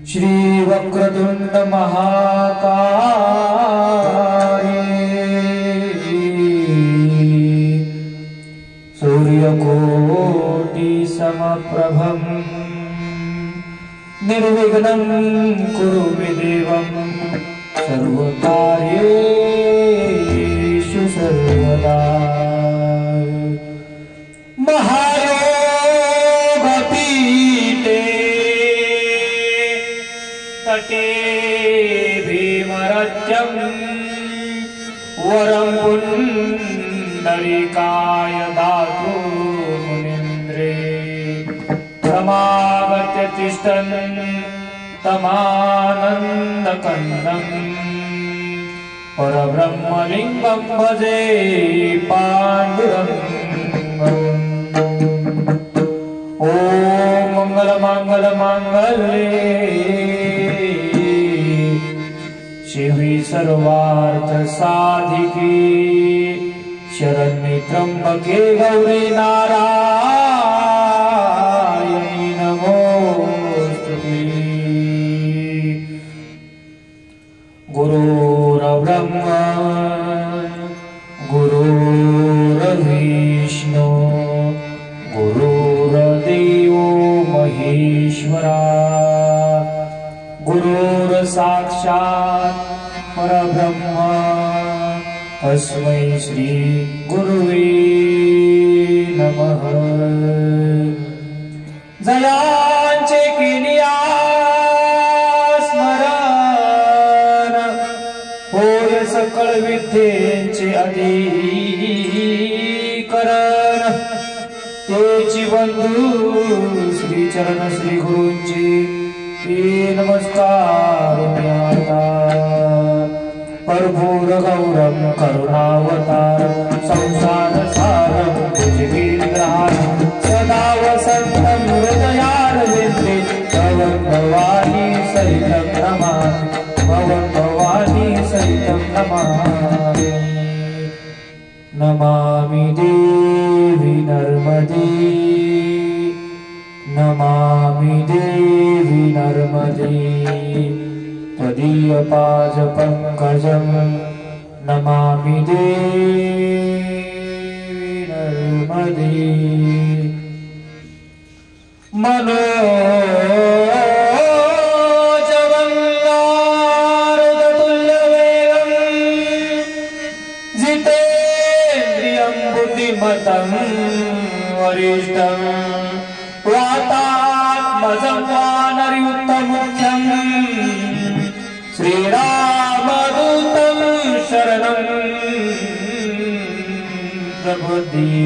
श्री वक्रतुंड महाकाय सूर्यकोटि समप्रभं निर्विघ्नं कुरु मे देवं सर्वकार्येषु सर्वदा। महायोगपीठे तटे भीमरथ्यं वरं पुण्डरीकाय दातु मुनीन्द्रे समागत्य तिष्ठन् तमानन्दकन्दम् परब्रह्मलिङ्गं भजे पाण्डुरङ्गम्। ॐ मङ्गलमाङ्गल्ये शिवे सर्वार्थ साधिके शरण्ये त्र्यंबके गौरी नारायणी नमोस्तुते। गुरुर्ब्रह्मा गुरुर्विष्णु गुरुर्देवो महेश्वरा गुरुर्साक्षात् परब्रह्म तस्मै श्री गुरुवे नमः। जयांचे केलिया स्मरण होय सकळ विद्येचे अधिकरण तेची बंधू श्री चरण श्री गुरूंची नमस्कार ज्ञाता। कर्पूर गौरम करुणावतारम संसार सारम भुजगेन्द्रहारम सदा वसंतम हृदयारविंदे भवं भवानी सहितं नमामि भवं भवानी सहितं नमामि। नमामि देवी नर्मदे नमामि देवी नर्मदे त्वदीयपाद पंकजं नमामि देवी नर्मदे। मनोजवंगारुततुल्यवेगं जितेन्द्रियं बुद्धिमतं वरिष्ठं वातात्मजं वानरयुक्तमुख्यं श्रीरामदूतं शरणं प्रपद्ये।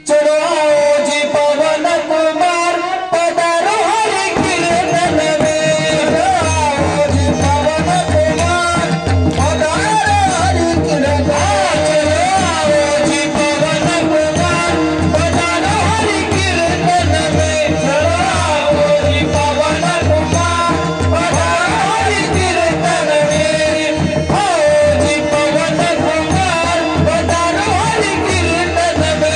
चलो जी पवन कुमार पधारो हरि कीर्तन में जी पवन कुमार पधारो हरि कीर्तन। चलो जी पवन कुमार पधारो हरि कीर्तन में चलो जी पवन कुमार पधारो हरि कीर्तन में ओ जी पवन कुमार पधारो हरि कीर्तन में।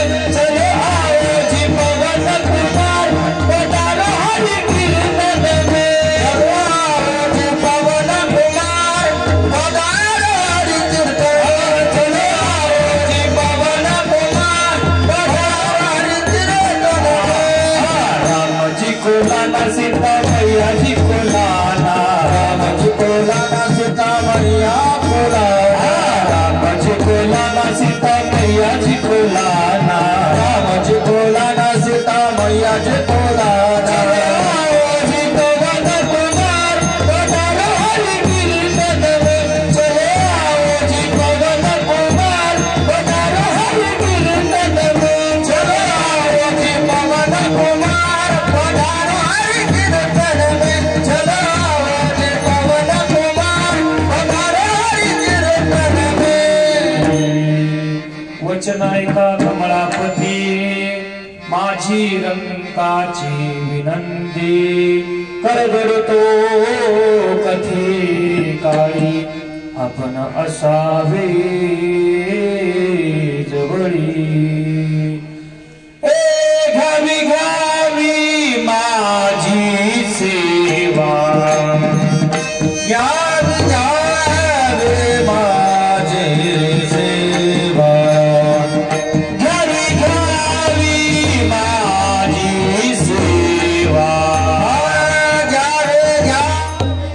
वचन ऐका कमळापती माझी रंकाची विनंती करगडतो कथी काळी आपण असावे जवळी घ्यावी घ्यावी माझी सेवा घ्यावी घ्यावी माझी सेवा घ्यावी घ्यावी माझी सेवा घ्यावी घ्यावी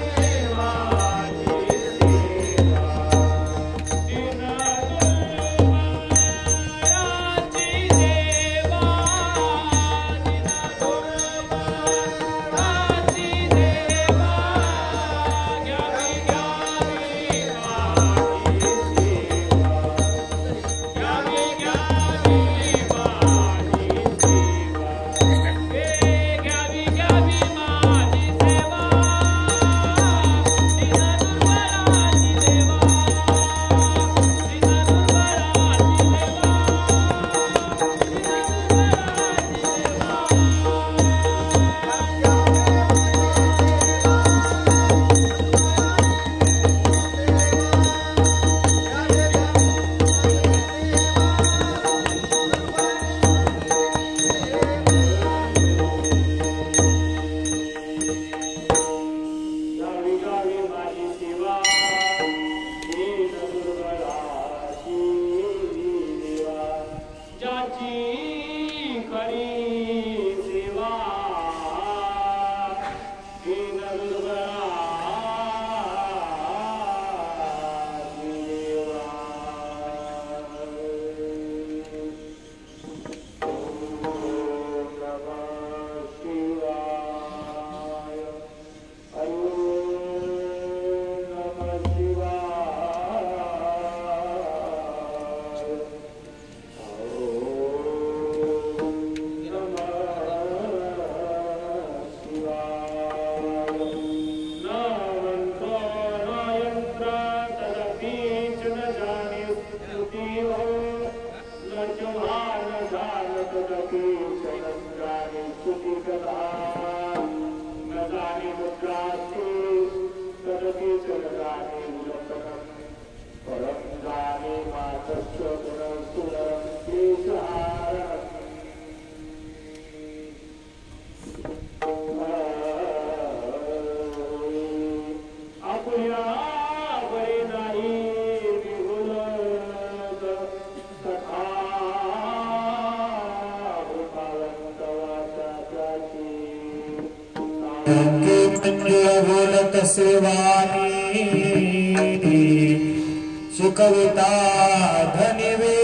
बोलत सेवानी सुकविता धनिवे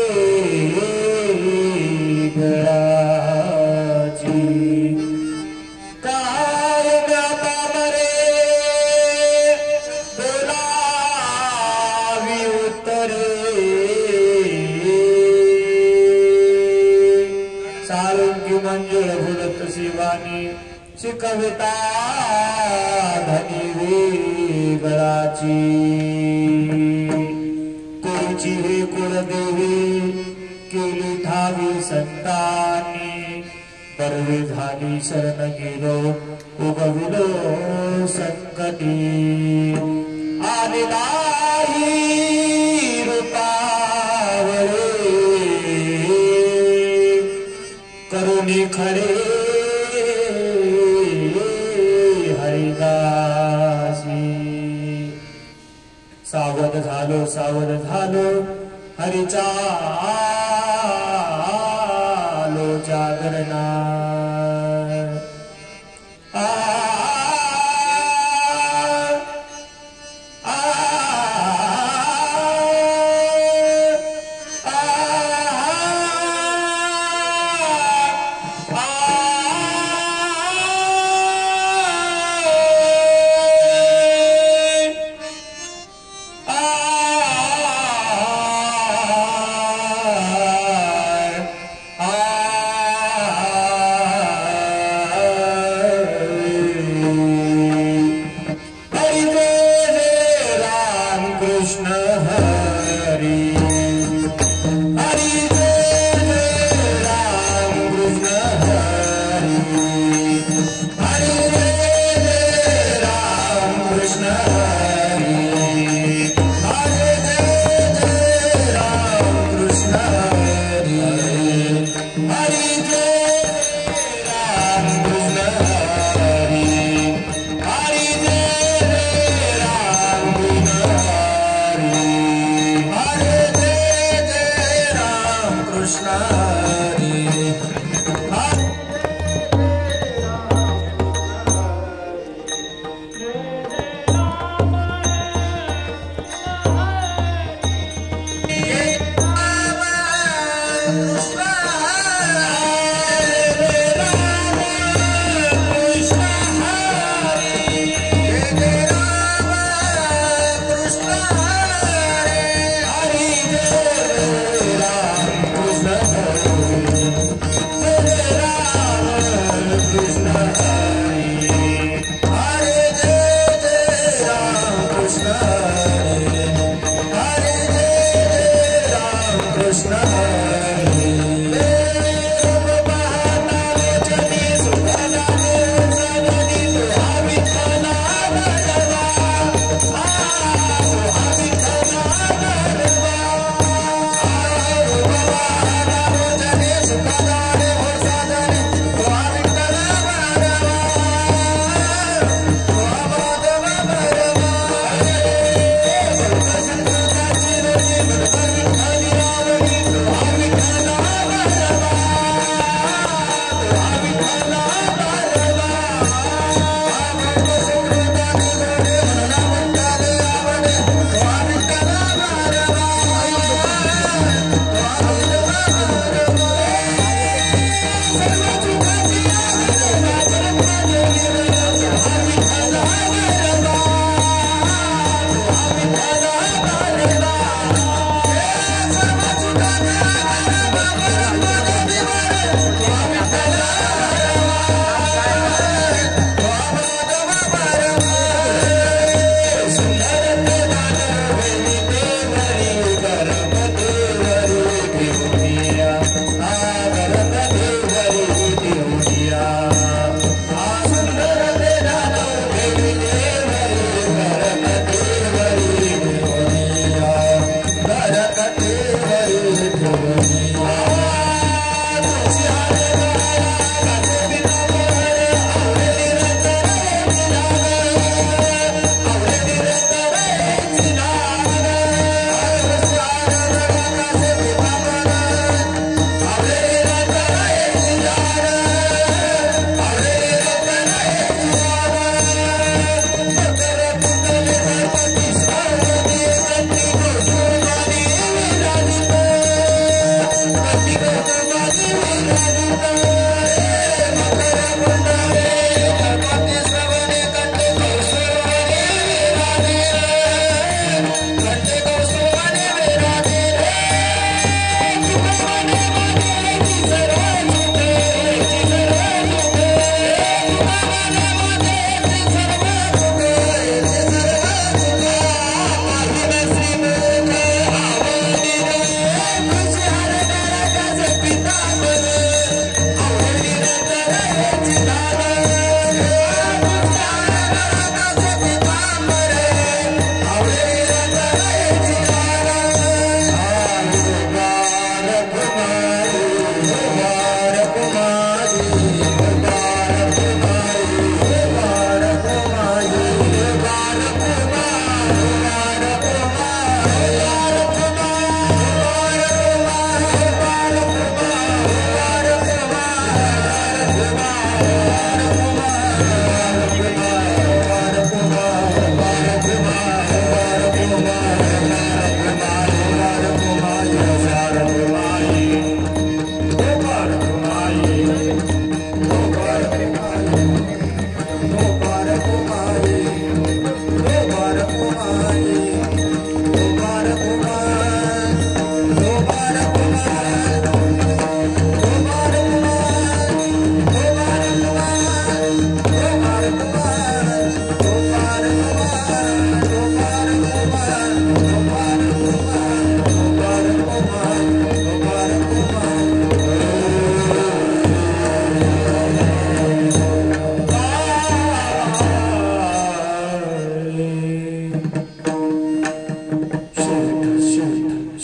गळाची काय व्यापारे बोलावी उत्तरे सारंगी मंजुळ बोलत सेवानी कविता धनी वेगळाची कोची हे कुलदेवी केली ठावी संतानी परवे झाली शरण गेलो उगविलो संकटी आले नाही रूपावळे करुणी खरे सावध झालो हरिचा आलो जागरणा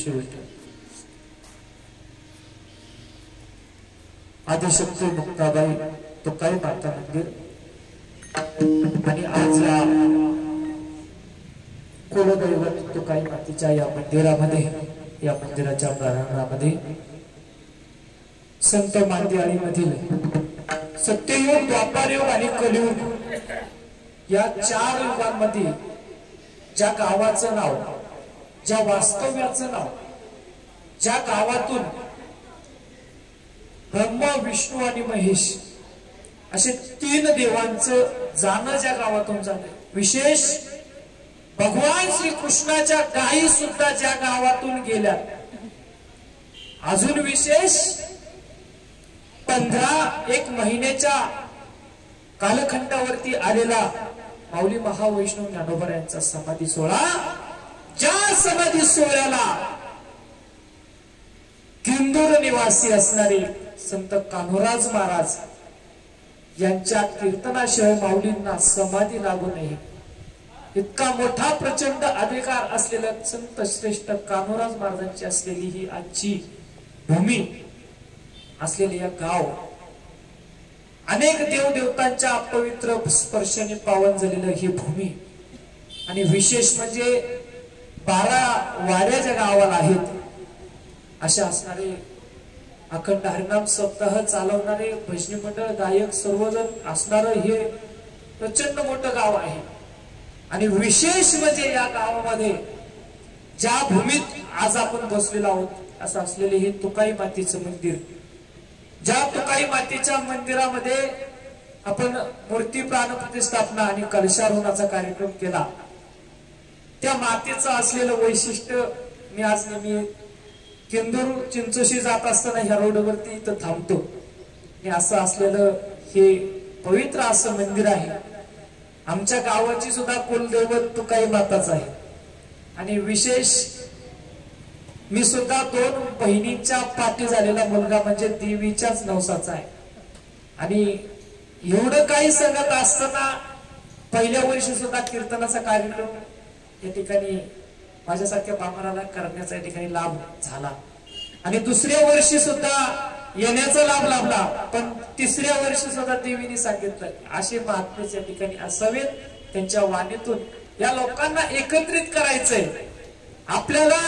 श्री विठ्ठल. आदिशक्ती मुक्ताबाई तुकाई माता मंदिर आणि आज या कुलदैवत तुकाई मातेच्या या मंदिरामध्ये, या मंदिराच्या प्रांगणामध्ये संत मांदियाळीमधील सत्ययुग, द्वापारयुग आणि कलियुग या 4 युगांमध्ये ज्या गावाचं नाव, ज्या वास्तव्याचं नाव, ज्या गावातून ब्रह्मा, विष्णू आणि महेश असे 3 देवांचं जाणं ज्या गावातून झालंय, विशेष भगवान श्री कृष्णाच्या गायी सुद्धा ज्या गावातून गेल्या, अजून विशेष 15 महिन्याच्या कालखंडावरती आलेला माऊली महावैष्णव ज्ञानोबा यांचा समाधी सोहळा, ज्या समाधी सोहळ्याला किंदूर निवासी असणारे संत कान्होराज महाराज यांच्या कीर्तनाशिवाय माऊलींना समाधी लागू नये, इतका मोठा प्रचंड अधिकार असलेल्या संत श्रेष्ठ कान्होराज महाराजांची असलेली ही आजची भूमी असलेले या गाव, अनेक देवदेवतांच्या पवित्र स्पर्शाने पावन झालेलं ही भूमी, आणि विशेष म्हणजे 12 वाड्या ज्या गावाला आहेत अशा असणारे अखंड हरिनाम सप्ताह चालवणारे भजनी मंडळ, गायक सर्वजण असणारं हे प्रचंड मोठं गाव आहे. आणि विशेष म्हणजे या गावामध्ये ज्या भूमीत आज आपण बसलेलो आहोत असं असलेले हे तुकाई मातेचं मंदिर, ज्या तुकाई मातेच्या मंदिरामध्ये आपण मूर्ती प्राणप्रतिष्ठापना आणि कलशारोहणाचा कार्यक्रम केला, त्या मातेचं असलेलं वैशिष्ट्य मी आज नेहमी किंदूर चिंचोशी जात असताना ह्या रोडवरती इथं थांबतो. हे असं असलेलं हे पवित्र असं मंदिर आहे. आमच्या गावाची सुद्धा कुलदैवत तुकाई माताच आहे. आणि विशेष मी सुद्धा 2 बहिणींच्या पाठी झालेला मुलगा म्हणजे देवीच्याच नवसाचा आहे. आणि एवढं काही सांगत असताना पहिल्या वर्षी सुद्धा कीर्तनाचा कार्यक्रम या ठिकाणी माझ्यासारख्या बामराला करण्याचा या ठिकाणी लाभ झाला. आणि दुसऱ्या वर्षी सुद्धा येण्याचा लाभ लाभला. पण 3ऱ्या वर्षी सुद्धा देवीने सांगितलं असे महात्मे या ठिकाणी असावेत, त्यांच्या वाणीतून या लोकांना एकत्रित करायचंय. आपल्याला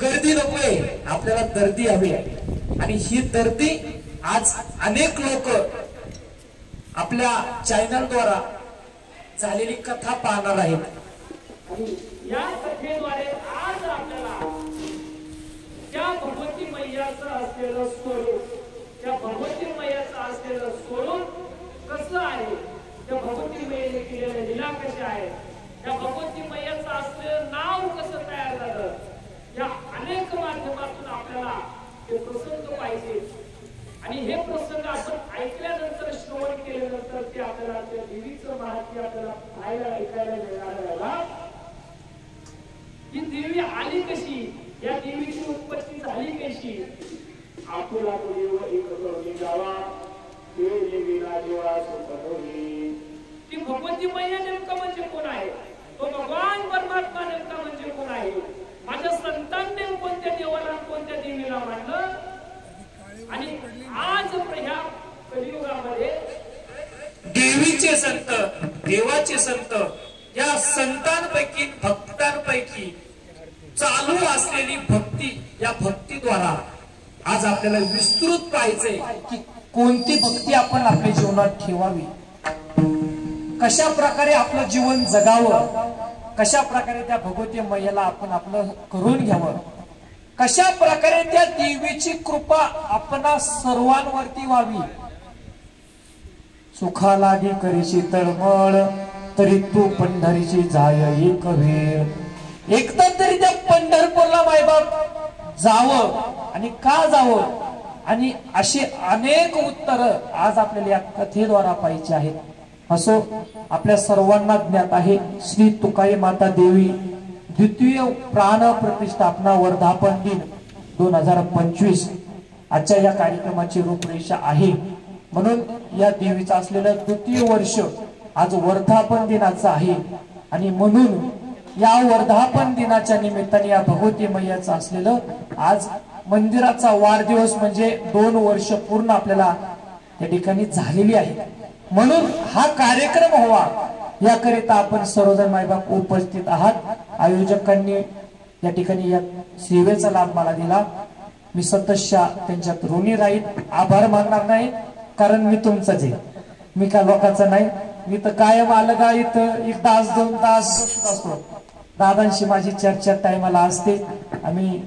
गर्दी नकोय, आपल्याला दर्दी हवी आहे. आणि ही दर्दी आज अनेक लोक आपल्या चॅनलद्वारा झालेली कथा पाहणार आहेत. या कथेद्वारे आज आपल्याला त्या भगवती मैयाचं असलेलं स्वरूप, त्या भगवती मैयाचं असलेलं स्वरूप कसं आहे, त्या भगवती मैयाने केलेल्या लीला कशा आहेत, त्या भगवती मैयाचं असलेलं नाव कसं तयार झालं, या अनेक माध्यमातून आपल्याला हे प्रसंग पाहिजे. आणि हे प्रसंग आपण ऐकल्यानंतर, श्रवण केल्यानंतर ते आपल्याला त्या देवीचं महात्म्य आपल्याला पाहायला, ऐकायला मिळणार. ही देवी आली कशी, या देवीची उत्पत्ती झाली कशी, आपुला देव एक करुणी गावा देवी विना देवा सुखोनी. ती भगवती मैया नेमका म्हणजे कोण आहे, तो भगवान परमात्मा नेमका म्हणजे कोण आहे. माझ्या संतांनी कोणत्या देवाला कोणत्या देवीला मानलं. आणि आज ह्या कलियुगामध्ये देवीचे संत, देवाचे संत, या संतांपैकी, भक्तांपैकी चालू असलेली भक्ती, या भक्तीद्वारा आज आपल्याला विस्तृत पाहायचंय की कोणती भक्ती आपण आपल्या जीवनात ठेवावी, कशा प्रकारे आपलं जीवन जगावं, कशा प्रकारे त्या भगवती मैयाला आपण आपलं करून घ्यावं, कशा प्रकारे त्या देवीची कृपा आपणा सर्वांवरती व्हावी. सुखालागी करीची तळमळ तरी तू पंढरीची जाय एक वेळ. एकदा तरी त्या पंढरपूरला मायबाप जावं, आणि का जावं, आणि असे अनेक उत्तर आज आपल्याला या कथेद्वारा पाहिजे आहेत. असो, आपल्या सर्वांना ज्ञात आहे श्री तुकाई माता देवी द्वितीय प्राण प्रतिष्ठापना वर्धापन दिन 2025 आजच्या या कार्यक्रमाची रूपरेषा आहे. म्हणून या देवीचं असलेलं 2य वर्ष आज वर्धापन दिनाचं आहे. आणि म्हणून या वर्धापन दिनाच्या निमित्ताने या भगवती मैयाचं असलेलं आज मंदिराचा वाढदिवस म्हणजे 2 वर्ष पूर्ण आपल्याला त्या ठिकाणी झालेली आहे. म्हणून हा कार्यक्रम व्हावा याकरिता आपण सर्वजण मायबाप उपस्थित आहात. आयोजकांनी या ठिकाणी या सेवेचा लाभ मला दिला. मी सततशा त्यांच्यात ऋणी राहील, आभार मानणार नाही, कारण मी तुमचाच आहे, मी का लोकांचा नाही. मी तर कायम आलं का इथं 1 तास 2 तास असतो. दादांशी माझी चर्चा टायमाला असते. आम्ही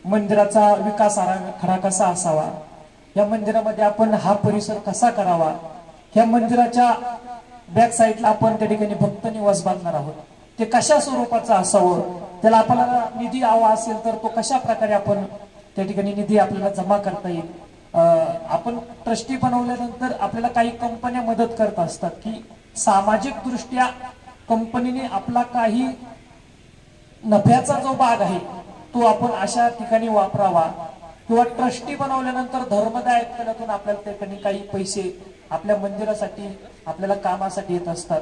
मंदिराचा विकास आराखडा कसा असावा, या मंदिरामध्ये आपण हा परिसर कसा करावा, ह्या मंदिराच्या बॅक साईडला आपण त्या ठिकाणी भक्त निवास बांधणार आहोत, ते कशा स्वरूपाचं असावं, त्याला आपल्याला निधी हवा असेल तर तो कशा प्रकारे आपण त्या ठिकाणी निधी आपल्याला जमा करता येईल. आपण ट्रस्टी बनवल्यानंतर आपल्याला काही कंपन्या मदत करत असतात की सामाजिक दृष्ट्या कंपनीने आपला काही नफ्याचा जो भाग आहे तो आपण अशा ठिकाणी वापरावा, किंवा ट्रस्टी बनवल्यानंतर धर्मदायक केल्यातून आपल्याला त्या ठिकाणी काही पैसे आपल्या मंदिरासाठी आपल्याला कामासाठी येत असतात.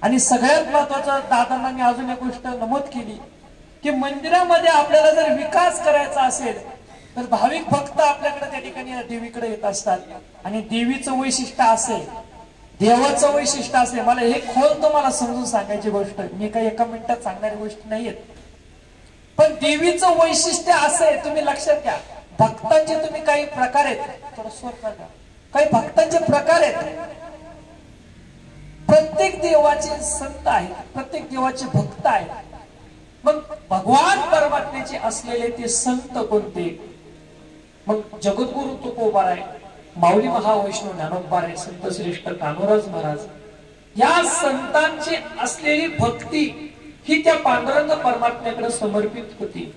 आणि सगळ्यात महत्वाचं दादांना मी अजून एक गोष्ट नमूद केली की मंदिरामध्ये आपल्याला जर विकास करायचा असेल तर भाविक भक्त आपल्याकडे त्या ठिकाणी देवीकडे येत असतात. आणि देवीचं वैशिष्ट्य असे, देवाचं वैशिष्ट्य असे, मला हे खोल तुम्हाला समजून सांगायची गोष्ट, मी काही एका मिनिटात सांगणारी गोष्ट नाहीये, पण देवीचं वैशिष्ट्य असे, तुम्ही लक्षात घ्या. भक्तांचे तुम्ही काही प्रकार आहेत, थोडं स्वर करा, काही भक्तांचे प्रकार आहेत. प्रत्येक देवाचे संत आहेत, प्रत्येक देवाचे भक्त आहेत. मग भगवान परमात्म्याचे असलेले ते संत कोणते? मग जगद्गुरु तुकोबार आहे, माऊली महावैष्णव ज्ञानोबार आहे, संत श्रेष्ठ कान्होराज महाराज, या संतांची असलेली भक्ती ही त्या पांडुरंग परमात्म्याकडे समर्पित होती.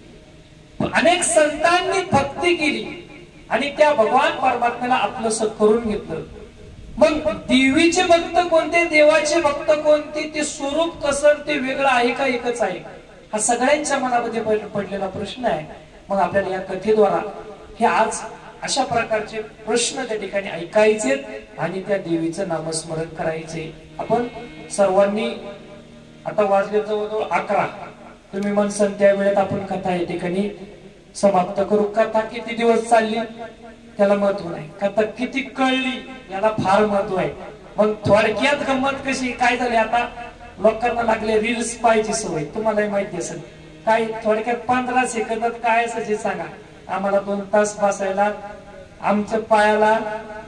अनेक संतांनी भक्ती केली आणि त्या भगवान परमात्म्याला आपलंस करून घेतलं. मग देवीचे भक्त कोणते, देवाचे भक्त कोणते, ते स्वरूप कसं, ते वेगळं आहे का एकच आहे, हा सगळ्यांच्या मनामध्ये पडलेला प्रश्न आहे. मग आपल्याला या कथेद्वारा हे आज अशा प्रकारचे प्रश्न त्या ठिकाणी ऐकायचे आणि त्या देवीचं नामस्मरण करायचे. आपण सर्वांनी, आता वाजले जवळजवळ 11, तुम्ही म्हणसान त्या वेळेत आपण कथा या ठिकाणी समाप्त करू. कथा किती दिवस चालली त्याला महत्व नाही, कथा किती कळली याला फार महत्व आहे. मग थोडक्यात गंमत कशी काय झाली, आता लोकांना लागले रील्स पाहायची सवय, तुम्हालाही माहिती असेल. काय थोडक्यात 15 सेकंदात काय असायचे सांगा, आम्हाला 2 तास बसायला आमच्या पायाला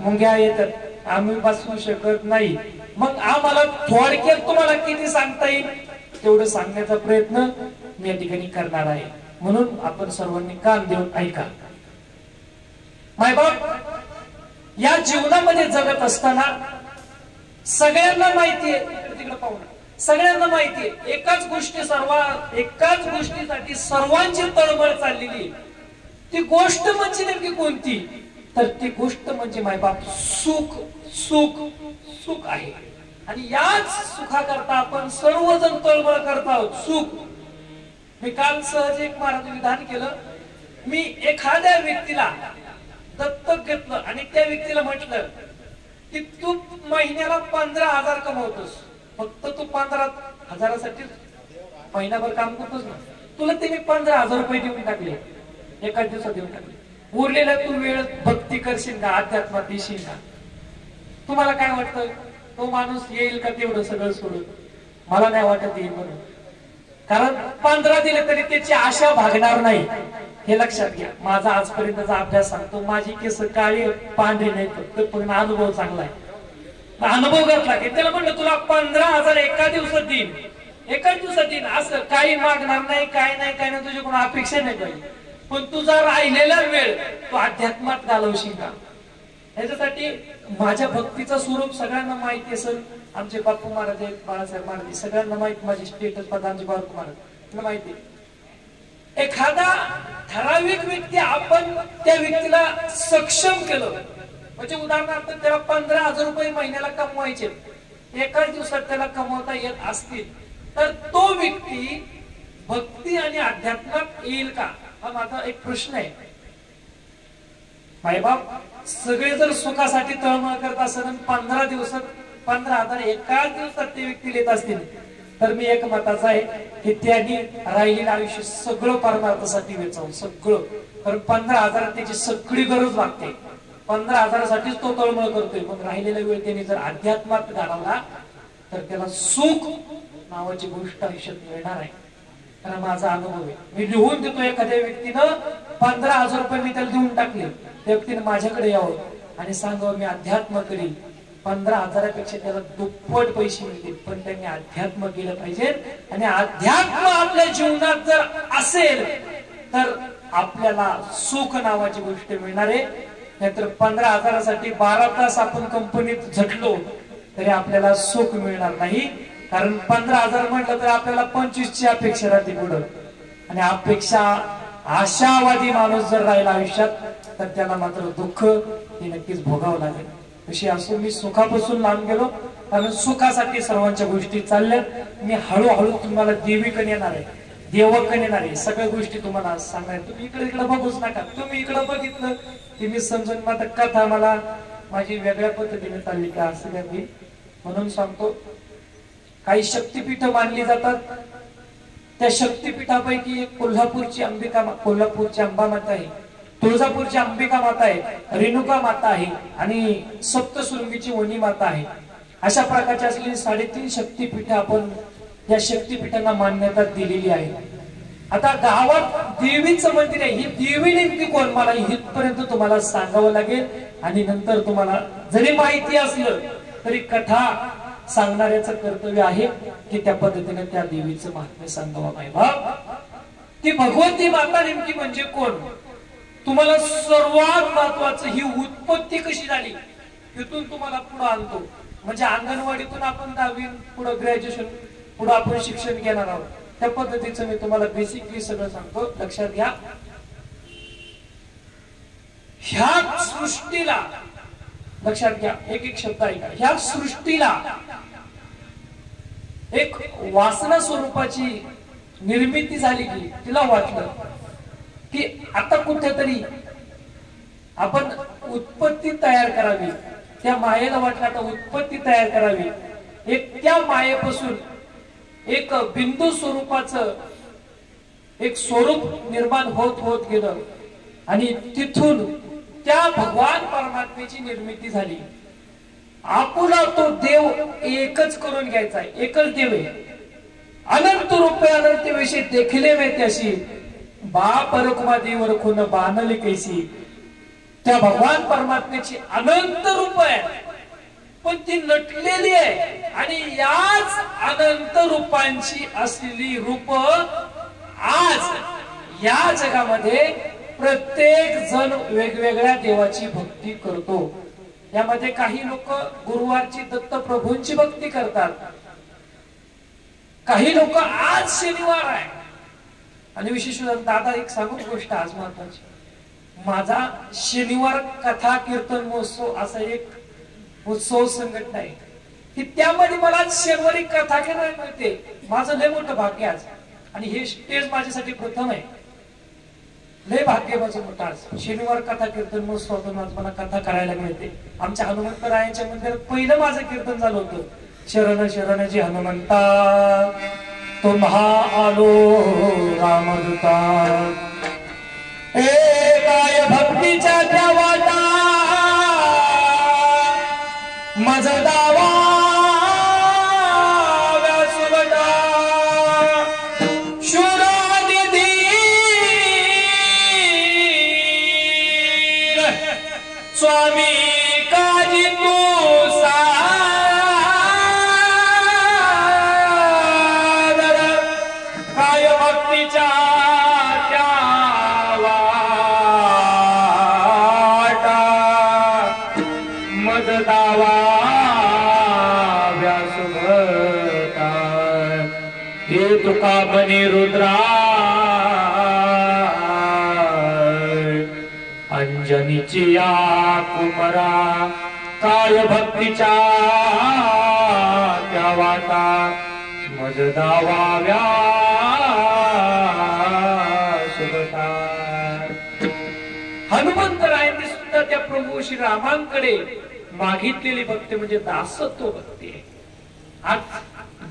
मुंग्या येतात, आम्ही बसू शकत नाही. मग आम्हाला थोडक्यात तुम्हाला किती सांगता येईल तेवढं सांगण्याचा प्रयत्न मी या ठिकाणी करणार आहे. म्हणून आपण सर्वांनी कान देऊन ऐका. मायबाप, या जीवनामध्ये जगत असताना सगळ्यांना माहितीये, तिकडे पाहू, सगळ्यांना माहितीये एकाच गोष्टीसाठी सर्वांची तळमळ चाललेली. ती गोष्ट म्हणजे नेमकी कोणती, तर ती गोष्ट म्हणजे मायबाप सुख सुख सुख आहे. आणि याच सुखाकरता आपण सर्वजण तळमळ करत आहोत. सुख. मी काल सहज एक महाराज विधान केलं, मी एखाद्या व्यक्तीला दत्तक घेतलं आणि त्या व्यक्तीला म्हटलं की तू महिन्याला 15,000 कमवतोस, फक्त तू 15,000साठी महिनाभर काम करतोस ना, तुला ते मी 15,000 रुपये देऊन टाकले, एकाच दिवसात देऊन टाकले, उरलेला तू वेळ भक्ती करशील का, अध्यात्मात देशील का? तुम्हाला काय वाटतं, तो माणूस येईल का तेवढं सगळं सोडून? मला नाही वाटत येईल म्हणून, कारण 15 दिले तरी त्याची आशा भागणार नाही. हे लक्षात घ्या. माझा आजपर्यंतचा अभ्यास सांगतो, माझी केस काळी पांढरी नाही, फक्त अनुभव चांगला आहे. अनुभव घेतला की त्याला म्हणलं तुला 15,000 एका दिवसात देईन, एकाच दिवसात देईन, असं काही मागणार नाही, काय नाही, काय नाही, तुझ्याकडून अपेक्षा नाही पाहिजे, पण तुझा राहिलेला वेळ तू अध्यात्मात घालवशील का? ह्याच्यासाठी माझ्या भक्तीचं स्वरूप सगळ्यांना माहिती असेल. आमचे बापू महाराज आहेत, बाळासाहेब महाराज, सगळ्यांना माहिती, माझी स्टेटस पद आमचे बापू महाराज माहिती. एखादा ठराविक व्यक्ती आपण त्या व्यक्तीला सक्षम केलं, म्हणजे उदाहरणार्थ त्याला 15,000 रुपये महिन्याला कमवायचे, एकाच दिवसात त्याला कमवता येत असतील तर तो व्यक्ती भक्ती आणि अध्यात्मात येईल का, हा माझा एक प्रश्न आहे. मायबाप, सगळे जर सुखासाठी तळमळ करत असेल, 15 दिवसात 15,000 एकाच दिवसात ते व्यक्ती येत असतील तर मी एक मताचा आहे की त्यांनी राहिलेलं आयुष्य सगळं परमार्थासाठी वेचावं, सगळं. कारण 15,000 त्याची सगळी गरज लागते, 15,000साठीच तो तळमळ करतोय. पण राहिलेला वेळ त्यांनी जर अध्यात्मात घालवला तर त्याला सुख नावाची गोष्ट आयुष्यात मिळणार आहे. कारण माझा अनुभव आहे, मी लिहून देतो. एखाद्या व्यक्तीनं 15,000 रुपये मी त्याला देऊन टाकले, त्या व्यक्तीने माझ्याकडे यावं आणि सांगावं मी अध्यात्म करील. 15,000पेक्षा त्याला दुप्पट पैसे मिळतील, पण त्यांनी अध्यात्म केलं पाहिजे. आणि अध्यात्म आपल्या जीवनात जर असेल तर आपल्याला सुख नावाची गोष्ट मिळणार आहे. नाहीतर 15,000साठी 12 तास आपण कंपनीत झटलो तरी आपल्याला सुख मिळणार नाही. कारण 15,000 म्हटलं तर आपल्याला 25ची अपेक्षा राहते पुढं. आणि अपेक्षा आशावादी माणूस जर राहिला आयुष्यात तर त्याला मात्र दुःख हे नक्कीच भोगावं लागेल. अशी असो मी सुखापासून लांब गेलो, कारण सुखासाठी सर्वांच्या गोष्टी चालल्यात. मी हळूहळू तुम्हाला देवीकडे येणार आहे, देवाकडे येणार आहे. सगळ्या गोष्टी तुम्हाला सांगणार. तुम्ही इकडे इकडे बघूच नका. तुम्ही इकडे बघितलं की मी समजून माझं कथा मला माझी वेगळ्या पद्धतीने चालली का असं काही. म्हणून सांगतो, काही शक्तिपीठ मानली जातात. त्या शक्तिपीठापैकी एक कोल्हापूरची अंबा माता आहे, तुळजापूरची अंबिका माता आहे, रेणुका माता आहे आणि सप्तशृंगीची वणी माता आहे. अशा प्रकारची असलेली 3.5 शक्तिपीठ आपण या शक्तिपीठांना मान्यता दिलेली आहे. आता गावात देवीचं मंदिर आहे, ही देवी नेमकी कोण मला इथपर्यंत तुम्हाला सांगावं लागेल. आणि नंतर तुम्हाला जरी माहिती असलं तरी कथा सांगणाऱ्याचं कर्तव्य आहे की त्या पद्धतीने त्या देवीचं महात्म्य सांगावं. ती भगवती माता नेमकी म्हणजे कोण, तुम्हाला सर्वात महत्वाचं ही उत्पत्ती कशी झाली तिथून तुम्हाला पुढे आणतो. म्हणजे अंगणवाडीतून आपण 10वी पुढे ग्रॅज्युएशन पुढे आपण शिक्षण घेणार आहोत, त्या पद्धतीचं मी तुम्हाला बेसिकली सगळं सांगतो. लक्षात घ्या, ह्या सृष्टीला, लक्षात घ्या, एक शब्द ऐका, ह्या सृष्टीला एक वासना स्वरूपाची निर्मिती झाली की तिला वाटलं की आता कुठेतरी आपण उत्पत्ती तयार करावी. त्या मायेला वाटलं आता उत्पत्ती तयार करावी. एक त्या मायेपासून एक बिंदू स्वरूपाचं एक स्वरूप निर्माण होत होत गेलं आणि तिथून त्या भगवान परमात्म्याची निर्मिती झाली. आपुला तो देव एकच करून घ्यायचा आहे, एकच देव आहे. अनंत रूपे अनंत विषय देखले में त्याशी बाप रखुमा देव रखून बानली कैसी. त्या भगवान परमात्म्याची अनंत रूप आहे, पण ती नटलेली आहे. आणि याच अनंत रूपांची असलेली रूप आज या जगामध्ये प्रत्येक जण वेगवेगळ्या देवाची भक्ती करतो. यामध्ये काही लोक गुरुवारची दत्त प्रभूंची भक्ती करतात, काही लोक आज शनिवार आहे. आणि विशेष दादा एक सांगू गोष्ट आज महत्वाची, माझा शनिवार कथा कीर्तन महोत्सव असा एक उत्सव संघटना आहे की त्यामध्ये मला शनिवारी कथा करायला मिळते. माझं लय मोठं भाग्य आज, आणि हे स्टेज माझ्यासाठी प्रथम आहे. लय भाग्य माझं मोठं आज शनिवार कथा कीर्तन महोत्सवातून आज मला कथा करायला मिळते. आमच्या हनुमंतरायांच्या मंदिरात पहिलं माझं कीर्तन झालं होतं, शरण शरण जी हनुमंता तुम्हा आलो रामदूता. काय भक्तीच्या त्या वाटा मज दावा व्यासुवटा. शूरादी धीर स्वामी काजी तू सादर. काय भक्तीच्या तुका बनी रुद्रा अंजनीची या कुमरा. काय भक्तीच्या त्या वाटा मज दावाव्या सुगता. हनुमंतरायांनी सुद्धा त्या प्रभू श्री रामांकडे मागितलेली भक्ती म्हणजे दासत्व भक्ती आहे. आज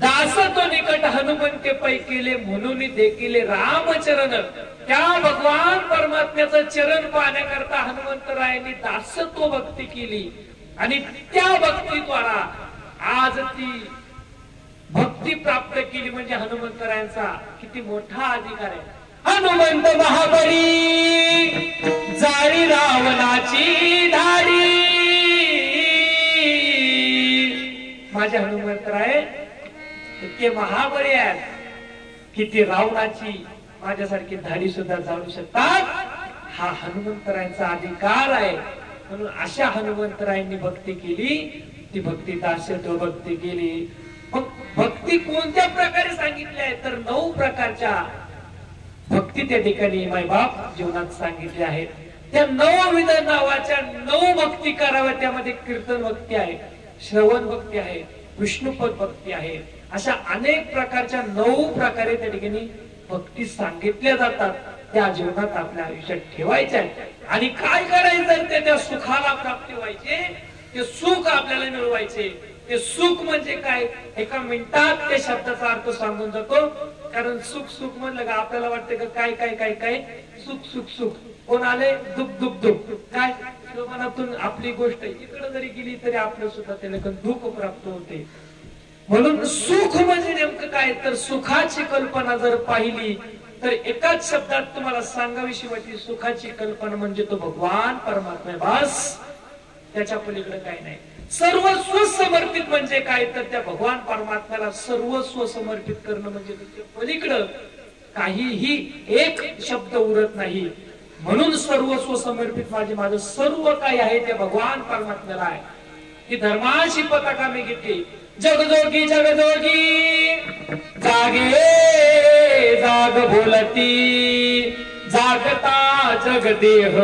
दास तो निकट हनुमंते पै केले म्हणून देखील रामचरण त्या भगवान परमात्म्याचं चरण पाहण्याकरता हनुमंतरायांनी दासत्व भक्ती केली आणि त्या भक्तीद्वारा आज ती भक्ती प्राप्त केली म्हणजे हनुमंतरायांचा किती मोठा अधिकार आहे. हनुमंत महाबली जाळी रावणाची धाडी माझे हनुमंतराय इतके महाबली आहेत की ते रावणाची माझ्यासारखी धाडी सुद्धा जाणू शकतात. हा हनुमंतरायांचा अधिकार आहे. म्हणून अशा हनुमंतरायांनी भक्ती केली. ती भक्ती दास्यत्व भक्ती केली. भक्ती कोणत्या प्रकारे सांगितली आहे तर 9 प्रकारच्या भक्ती त्या ठिकाणी मायबाप जीवनात सांगितले आहेत. त्या 9 नावाच्या 9 भक्ती कराव्या. त्यामध्ये कीर्तन भक्ती आहे, श्रवण भक्ती आहे, विष्णुपद भक्ती आहे. अशा अनेक प्रकारच्या 9 प्रकारे त्या ठिकाणी भक्ती सांगितल्या जातात. त्या जीवनात आपल्या आयुष्यात ठेवायच्या आणि काय करायचं त्या सुखाला प्राप्ती व्हायचे. ते सुख आपल्याला मिळवायचे. ते सुख म्हणजे काय एका मिनिटात त्या शब्दाचा अर्थ सांगून जातो. कारण सुख सुख म्हणलं का आपल्याला वाटतं का काय काय काय काय सुख सुख सुख कोण आले दुःख दुःख दुःख काय मनातून आपली गोष्ट इकडे जरी गेली तरी आपलं सुद्धा त्याला दुःख प्राप्त होते. म्हणून सुख म्हणजे नेमकं काय तर सुखाची कल्पना जर पाहिली तर एकाच शब्दात तुम्हाला सांगावीशी वाटली. सुखाची कल्पना म्हणजे तो भगवान परमात्मा बस, त्याच्या पलीकडे काय नाही. सर्वस्व समर्पित म्हणजे काय तर त्या भगवान परमात्म्याला सर्वस्व समर्पित करणं म्हणजे त्याच्या पलीकडं काहीही एक शब्द उरत नाही. म्हणून सर्वस्व समर्पित माझं सर्व काही आहे त्या भगवान परमात्म्याला आहे. ही धर्माची पताका मी घेतली. जगजोगी जगजोगी जागे जाग बोलती जागता जगदेह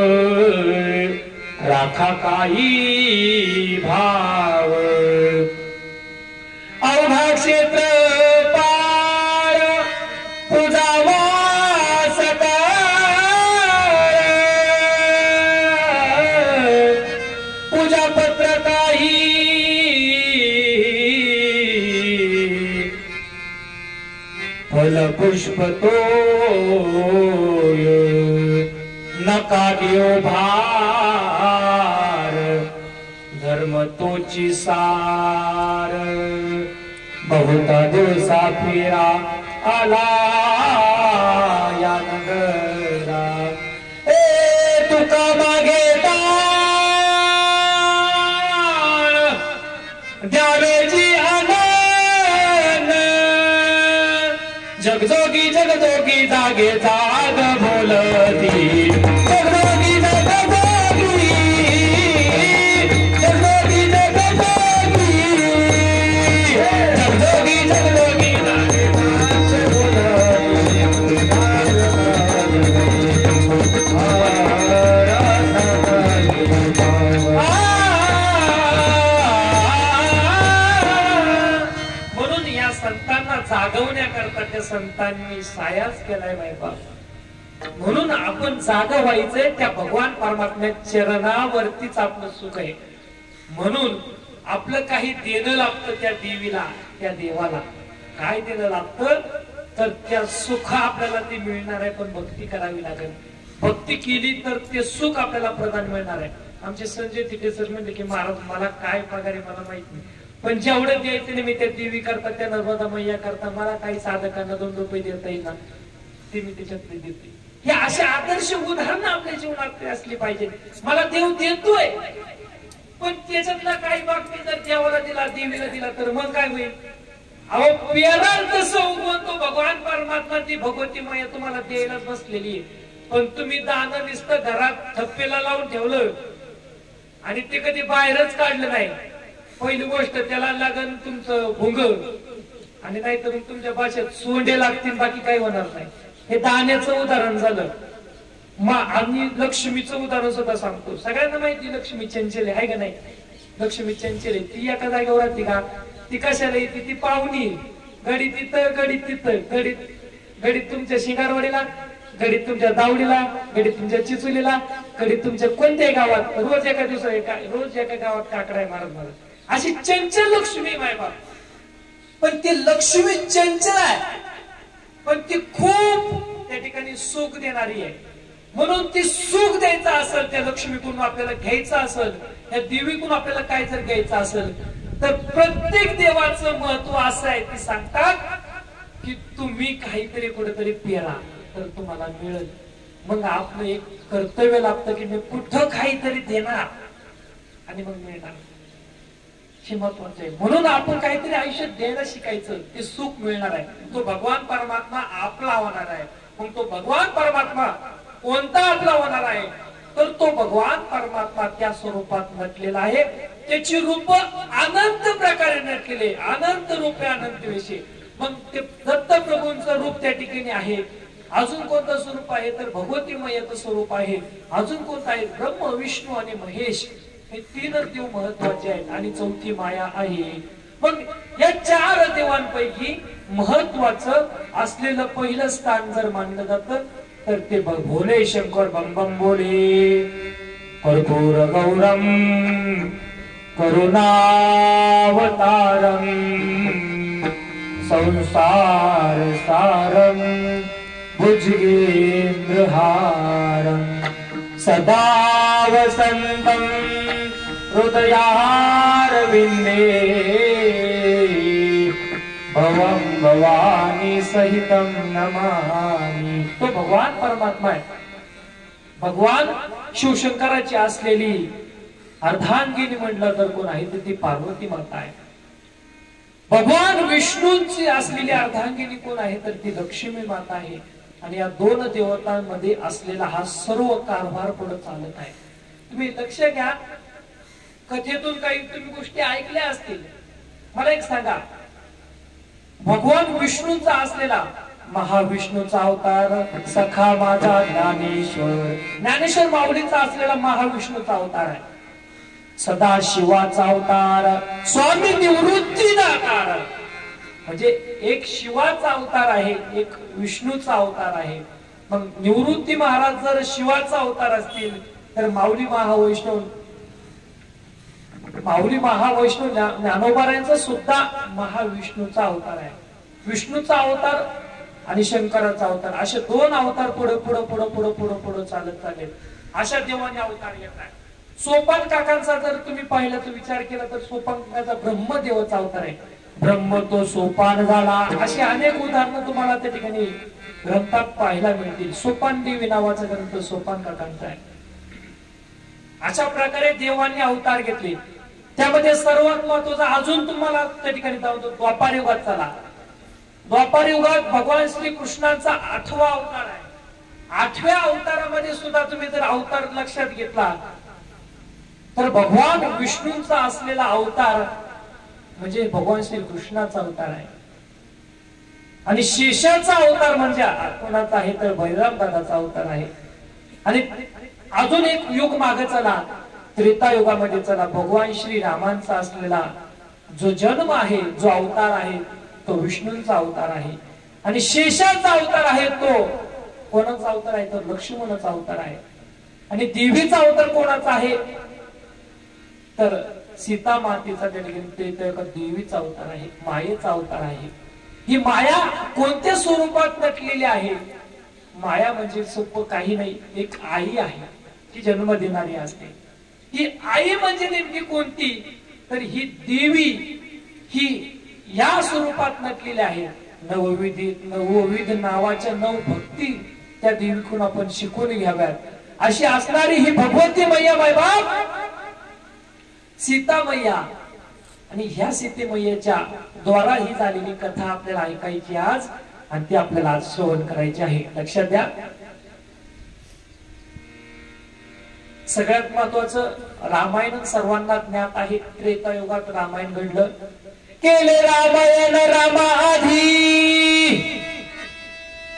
राखा काही भाव अवघा क्षेत्र पार पूजावा सकार पूजा पत्र काही फल पुष्प तो नका देव भार धर्म तोची सार बहुता दिवसा फिरा आला या नगरा ए तुका मागे द्यावेची आनंद जगजोगी जगजोगी जागे जाग बोलती जगजोगी जगजोगी जगजोगी जगजोगी जगजोगी जगजोगी म्हणून या संतांना जागवण्याकरता त्या संतांनी सायाच केलाय बाबा. म्हणून आपण जागा व्हायचंय त्या भगवान परमात्म्या चरणावरतीच आपलं सुख आहे. म्हणून आपलं काही देणं लागतं त्या देवीला त्या देवाला. काय देणं लागतं तर त्या सुख आपल्याला ते मिळणार आहे. पण भक्ती करावी लागेल. भक्ती केली तर ते सुख आपल्याला प्रदान मिळणार आहे. आमचे संजय तिथे सर म्हणले की महाराज मला काय पगार आहे मला माहित नाही पण जेवढं द्यायचं मी त्या देवी करता त्या नर्मदा मैया करता मला काही साधकांना 2 रुपये देता येईल ना ते मी त्याच्यातले देते. हे असे आदर्श उदाहरणं आपल्या जीवनात असली पाहिजे. मला देव देतोय पण त्याच्यातला काही भाग मी जर देवाला दिला देवीला दिला तर मग काय होईल. अहो पेराल तसं उगवून तो भगवान परमात्मा ती भगवती मैया तुम्हाला द्यायलाच बसलेली आहे. पण तुम्ही दान नुसतं घरात थप्पेला लावून ठेवलं आणि ते कधी बाहेरच काढलं नाही. पहिली गोष्ट त्याला लागन तुमचं भुंग आणि नाहीतर तुमच्या भाषेत सोंडे लागतील बाकी काही होणार नाही. हे दाण्याचं उदाहरण झालं. आणि लक्ष्मीचं उदाहरण सुद्धा सांगतो. सगळ्यांना माहिती लक्ष्मी चंचल आहे का नाही. लक्ष्मी चंचल आहे ती एका जागेवर राहते का ती कशाला येते ती पाहुणी गडी तिथं गडी तिथं गडीत तुमच्या शिंगारवाडीला गडीत तुमच्या दावडीला गडीत तुमच्या चिचुलीला गडीत तुमच्या कोणत्याही गावात रोज एका दिवसात रोज एका गावात काकडाय मारत मला अशी चंचल लक्ष्मी मायबाप. पण ती लक्ष्मी चंचल आहे, पण ती खूप त्या ठिकाणी सुख देणारी आहे. म्हणून ती सुख द्यायचं असेल, त्या लक्ष्मीकडून आपल्याला घ्यायचं असेल, त्या देवीकडून आपल्याला काय जर घ्यायचं असेल, तर प्रत्येक देवाचं महत्व असं आहे, ते सांगतात की तुम्ही काहीतरी कुठेतरी पेरा तर तुम्हाला मिळेल. मग आपलं एक कर्तव्य लागतं की मी कुठं काहीतरी देणार आणि मग मिळणार, हे महत्वाचं आहे. म्हणून आपण काहीतरी आयुष्यात द्यायला शिकायचं, ते सुख मिळणार आहे. तो भगवान परमात्मा आपला होणार आहे. मग तो भगवान परमात्मा कोणता आपला होणार आहे, तर तो भगवान परमात्मा त्या स्वरूपात नटलेला आहे. त्याची रूप अनंत प्रकारे नटलेले, अनंत रूपे अनंत वेशे. मग ते दत्त प्रभूंचं रूप त्या ठिकाणी आहे. अजून कोणतं स्वरूप आहे, तर भगवती मैयाचं स्वरूप आहे. अजून कोणतं आहे, ब्रह्म विष्णू आणि महेश, हे तीनच देव महत्वाचे आहेत आणि चौथी माया आहे. मग या चार देवांपैकी महत्वाचं असलेलं पहिलं स्थान जर मानलं जातं तर ते भोले शंकर बम बम बोले. कर्पूर गौरम करुणावतारम संसार सारम भुजगेंद्रहारम सदा वसंतम हृदयारविंदे भवं भवानी सहितम नमामि. तो भगवान परमात्मा आहे. भगवान शिवशंकराची असलेली अर्धांगिनी म्हटलं तर कोण आहे, तर ती पार्वती माता आहे. भगवान विष्णूंची असलेली अर्धांगिनी कोण आहे, तर ती लक्ष्मी माता आहे. आणि या दोन देवतांमध्ये असलेला हा सर्व कारभार पुढे चालत आहे. तुम्ही लक्ष घ्या, कथेतून काही तुम्ही गोष्टी ऐकल्या असतील. मला एक सांगा, भगवान विष्णूंचा असलेला महाविष्णूचा अवतार सखा माझा ज्ञानेश्वर, ज्ञानेश्वर माऊलीचा असलेला महाविष्णूचा अवतार आहे. सदाशिवाचा अवतार स्वामी निवृत्तीदाता, म्हणजे एक शिवाचा अवतार आहे, एक विष्णूचा अवतार आहे. मग निवृत्ती महाराज जर शिवाचा अवतार असतील तर माऊली महावैष्णव ज्ञानोबारायांचा सुद्धा महाविष्णूचा अवतार आहे. विष्णूचा अवतार आणि शंकराचा अवतार, असे दोन अवतार पुढे पुढे पुढे पुढे पुढे पुढे चालत चालेल. अशा देवाने अवतार येत आहे. सोपान काकांचा जर तुम्ही पाहिलं तर विचार केला तर सोपान काकाचा ब्रह्मदेवाचा अवतार आहे. ब्रह्म तो सोपान झाला, अशी अनेक उदाहरणं तुम्हाला त्या ठिकाणी ग्रंथात पाहायला मिळतील. सोपान देवी नावाचा ग्रंथ सोपान काकांचा आहे. अशा प्रकारे देवांनी अवतार घेतले. त्यामध्ये सर्वात महत्वाचा अजून तुम्हाला त्या ठिकाणी द्वापार युगात चला. द्वापार युगात भगवान श्री कृष्णांचा 8वा अवतार आहे. 8व्या अवतारामध्ये सुद्धा तुम्ही जर अवतार लक्षात घेतला तर भगवान विष्णूंचा असलेला अवतार म्हणजे भगवान श्री कृष्णाचा अवतार आहे. आणि शेषाचा अवतार म्हणजे कोणाचा आहे, तर भैरव दादाचा अवतार आहे. आणि अजून एक युग मागे चला, त्रेता युगामध्ये चला, भगवान श्री रामांचा असलेला जो जन्म आहे, जो अवतार आहे, तो विष्णूंचा अवतार आहे. आणि शेषाचा अवतार आहे तो कोणाचा अवतार आहे, तर लक्ष्मणाचा अवतार आहे. आणि देवीचा अवतार कोणाचा आहे, तर सीता मातेचा देवीचा अवतार आहे, मायेचा अवतार आहे. ही माया कोणत्या स्वरूपात नटलेली आहे? माया म्हणजे सोपं काही नाही, एक आई आहे, ती जन्म देणारी असते. ही आई म्हणजे नेमकी कोणती, तर ही देवी, ही या स्वरूपात नटलेली आहे. नवविध नावाच्या 9 भक्ती त्या देवीकडून आपण शिकून घ्याव्यात. अशी असणारी ही भगवती मैया मायबाप सीता मैया. आणि ह्या सीते मैयाच्या द्वारा ही झालेली कथा आपल्याला ऐकायची आज, आणि ती आपल्याला आज श्रवण करायची आहे. लक्षात द्या, सगळ्यात महत्वाचं रामायण सर्वांना ज्ञात आहे. त्रेतायुगात रामायण घडलं. केले रामायण रामाआधी,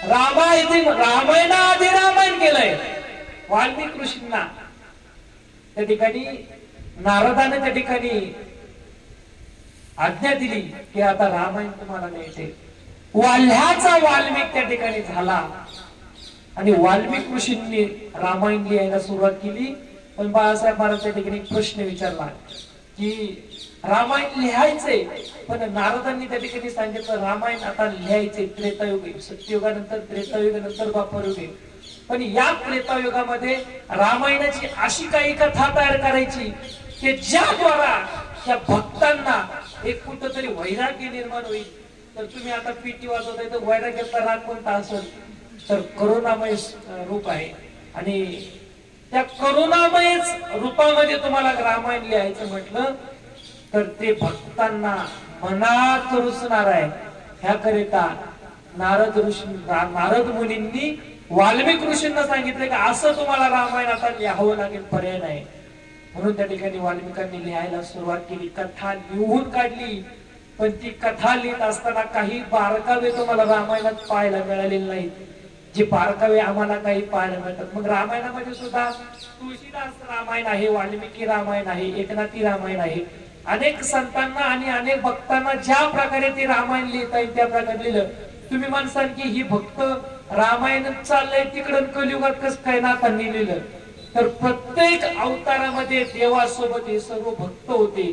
रामायणाआधी रामायण केलंय. वाल्मिक ऋषींना त्या ठिकाणी नारदाने त्या ठिकाणी आज्ञा दिली की आता रामायण तुम्हाला द्यायचे. वाल्ह्याचा वाल्मिक त्या ठिकाणी झाला आणि वाल्मिक ऋषींनी रामायण लिहायला सुरुवात केली. पण बाळासाहेब महाराज त्या ठिकाणी प्रश्न विचारला की रामायण लिहायचंय, पण नारदांनी त्या ठिकाणी सांगितलं रामायण आता लिहायचे त्रेतायुग, सत्ययुगानंतर त्रेतायुगानंतर द्वापरयुग. पण या त्रेतायुगामध्ये रामायणाची अशी काही कथा तयार करायची की ज्याद्वारा त्या भक्तांना एक कुठंतरी वैराग्य निर्माण होईल. तर तुम्ही आता पिटी वाजवताय तर वैराग्याचा राग कोणता असेल तर करुणामय रूप आहे. आणि त्या करुणामय रूपामध्ये तुम्हाला रामायण लिहायचं म्हटलं तर ते भक्तांना मनात रुसणार आहे. ह्याकरिता नारद मुनींनी वाल्मिक ऋषींना सांगितलं की असं तुम्हाला रामायण आता लिहावं लागेल, पर्याय नाही. म्हणून त्या ठिकाणी वाल्मिकांनी लिहायला सुरुवात केली, कथा लिहून काढली. पण ती कथा लिहित असताना काही बारकावे तुम्हाला रामायणात पाहायला मिळालेले नाहीत, जे बारकावे आम्हाला काही पाहायला मिळतात. मग रामायणामध्ये सुद्धा तुळशीदास रामायण आहे, वाल्मिकी रामायण आहे, एकनाथी रामायण आहे. अनेक संतांना आणि अनेक भक्तांना ज्या प्रकारे ते रामायण लिहिता येईल त्या प्रकारे लिहिलं. तुम्ही म्हणसाल की ही भक्त रामायण चाललंय तिकडं कलियुगात कसं काय नाथांनी लिहिलं, तर प्रत्येक अवतारामध्ये देवासोबत हे सर्व भक्त होते.